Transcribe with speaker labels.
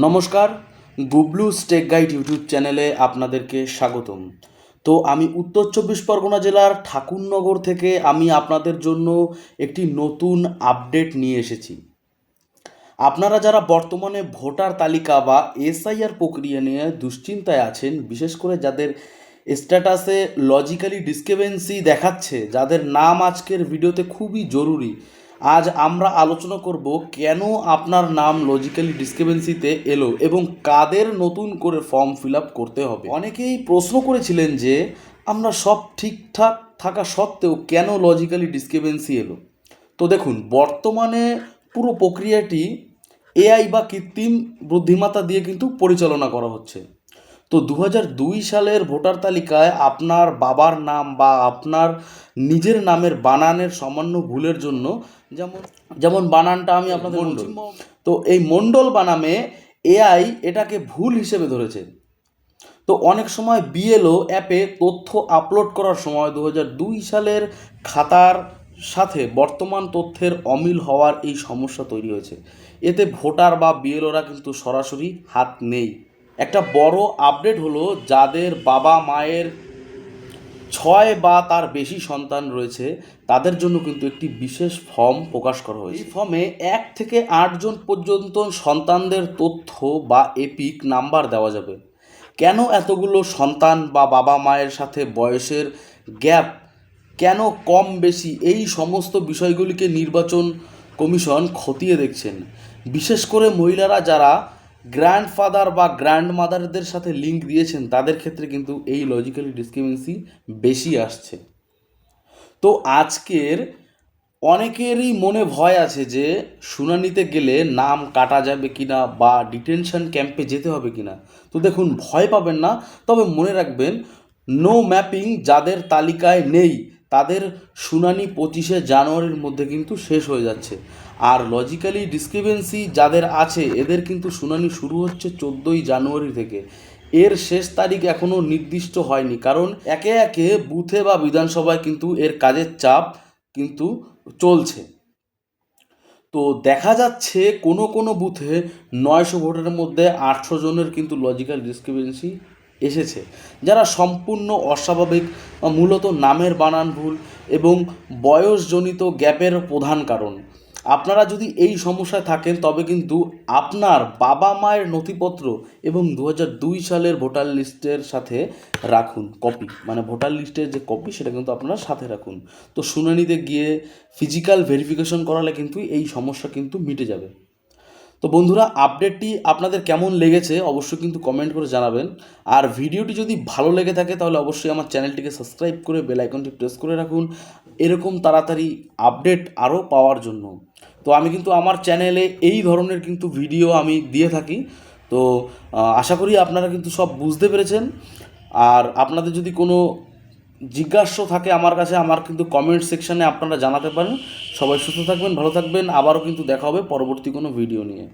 Speaker 1: নমস্কার, Gublu stake guide YouTube চ্যানেলে আপনাদেরকে স্বাগতম। তো আমি উত্তর চব্বিশ পরগনা জেলার ঠাকুরনগর থেকে আমি আপনাদের জন্য একটি নতুন আপডেট নিয়ে এসেছি। আপনারা যারা বর্তমানে ভোটার তালিকা বা এসআইআর প্রক্রিয়া নিয়ে দুশ্চিন্তায় আছেন, বিশেষ করে যাদের স্ট্যাটাসে লজিক্যালি ডিসক্রিপেন্সি দেখাচ্ছে, যাদের নাম আজকের ভিডিওতে খুবই জরুরি। আজ আমরা আলোচনা করব কেন আপনার নাম লজিক্যালি ডিসক্রিপেন্সিতে এলো এবং কাদের নতুন করে ফর্ম ফিল আপ করতে হবে। অনেকেই প্রশ্ন করেছিলেন যে আমরা সব ঠিকঠাক থাকা সত্ত্বেও কেন লজিক্যালি ডিসক্রিপেন্সি এলো। তো দেখুন, বর্তমানে পুরো প্রক্রিয়াটি এআই বা কৃত্রিম বুদ্ধিমত্তা দিয়ে কিন্তু পরিচালনা করা হচ্ছে। তো 2002 সালের ভোটার তালিকায় আপনার বাবার নাম বা আপনার নিজের নামের বানানের সামান্য ভুলের জন্য, যেমন বানানটা আমি আপনাদের বলছি, তো এই মণ্ডল বানামে এআই এটাকে ভুল হিসেবে ধরেছে। তো অনেক সময় বিএলও অ্যাপে তথ্য আপলোড করার সময় 2002 সালের খাতার সাথে বর্তমান তথ্যের অমিল হওয়ার এই সমস্যা তৈরি হয়েছে। এতে ভোটার বা বিএলওরা কিন্তু সরাসরি হাত নেই। একটা বড় আপডেট হলো, যাদের বাবা মায়ের 6 বা তার বেশি সন্তান রয়েছে তাদের জন্য কিন্তু একটি বিশেষ ফর্ম প্রকাশ করা হয়েছে। এই ফর্মে 1 থেকে 8 জন পর্যন্ত সন্তানদের তথ্য বা এপিক নাম্বার দেওয়া যাবে। কেন এতগুলো সন্তান বা বাবা মায়ের সাথে বয়সের গ্যাপ কেন কম বেশি, এই সমস্ত বিষয়গুলিকে নির্বাচন কমিশন খতিয়ে দেখছেন। বিশেষ করে মহিলারা যারা গ্র্যান্ডফাদার বা গ্র্যান্ডমাদারদের সাথে লিঙ্ক দিয়েছেন তাদের ক্ষেত্রে কিন্তু এই লজিক্যালি ডিসক্রিপেন্সি বেশি আসছে। তো আজকের অনেকেরই মনে ভয় আছে যে শুনানিতে গেলে নাম কাটা যাবে কিনা বা ডিটেনশন ক্যাম্পে যেতে হবে কিনা। তো দেখুন, ভয় পাবেন না, তবে মনে রাখবেন নো ম্যাপিং যাদের তালিকায় নেই তাদের শুনানি 25শে জানুয়ারির মধ্যে কিন্তু শেষ হয়ে যাচ্ছে। আর লজিক্যালি ডিসক্রিপেন্সি যাদের আছে এদের কিন্তু শুনানি শুরু হচ্ছে 14ই জানুয়ারি থেকে। এর শেষ তারিখ এখনও নির্দিষ্ট হয়নি, কারণ একে একে বুথে বা বিধানসভায় কিন্তু এর কাজের চাপ কিন্তু চলছে। তো দেখা যাচ্ছে কোনো কোনো বুথে 900 ভোটের মধ্যে 800 জনের কিন্তু লজিক্যাল ডিসক্রিপেন্সি এসেছে, যারা সম্পূর্ণ অস্বাভাবিক, মূলত নামের বানান ভুল এবং বয়সজনিত গ্যাপের প্রধান কারণ। আপনারা যদি এই সমস্যায় থাকেন তবে কিন্তু আপনার বাবা মায়ের নথিপত্র এবং 2002 সালের ভোটার লিস্টের সাথে রাখুন কপি, মানে ভোটার লিস্টের যে কপি সেটা কিন্তু আপনারা সাথে রাখুন। তো শুনানিতে গিয়ে ফিজিক্যাল ভেরিফিকেশন করালে কিন্তু এই সমস্যা কিন্তু মিটে যাবে। তো বন্ধুরা, আপডেটটি আপনাদের কেমন লেগেছে অবশ্যই কিন্তু কমেন্ট করে জানাবেন। আর ভিডিওটি যদি ভালো লেগে থাকে তাহলে অবশ্যই আমার চ্যানেলটিকে সাবস্ক্রাইব করে বেল আইকনটি প্রেস করে রাখুন এরকম তাড়াতাড়ি আপডেট আরও পাওয়ার জন্য। তো আমি কিন্তু আমার চ্যানেলে এই ধরনের কিন্তু ভিডিও আমি দিয়ে থাকি। তো আশা করি আপনারা কিন্তু সব বুঝতে পেরেছেন। আর আপনাদের যদি কোনো জিজ্ঞাসা থাকে আমার কাছে, আমার কিন্তু কমেন্ট সেকশানে আপনারা জানাতে পারেন। সবাই সুস্থ থাকবেন, ভালো থাকবেন, আবারও কিন্তু দেখা হবে পরবর্তী কোনো ভিডিও নিয়ে।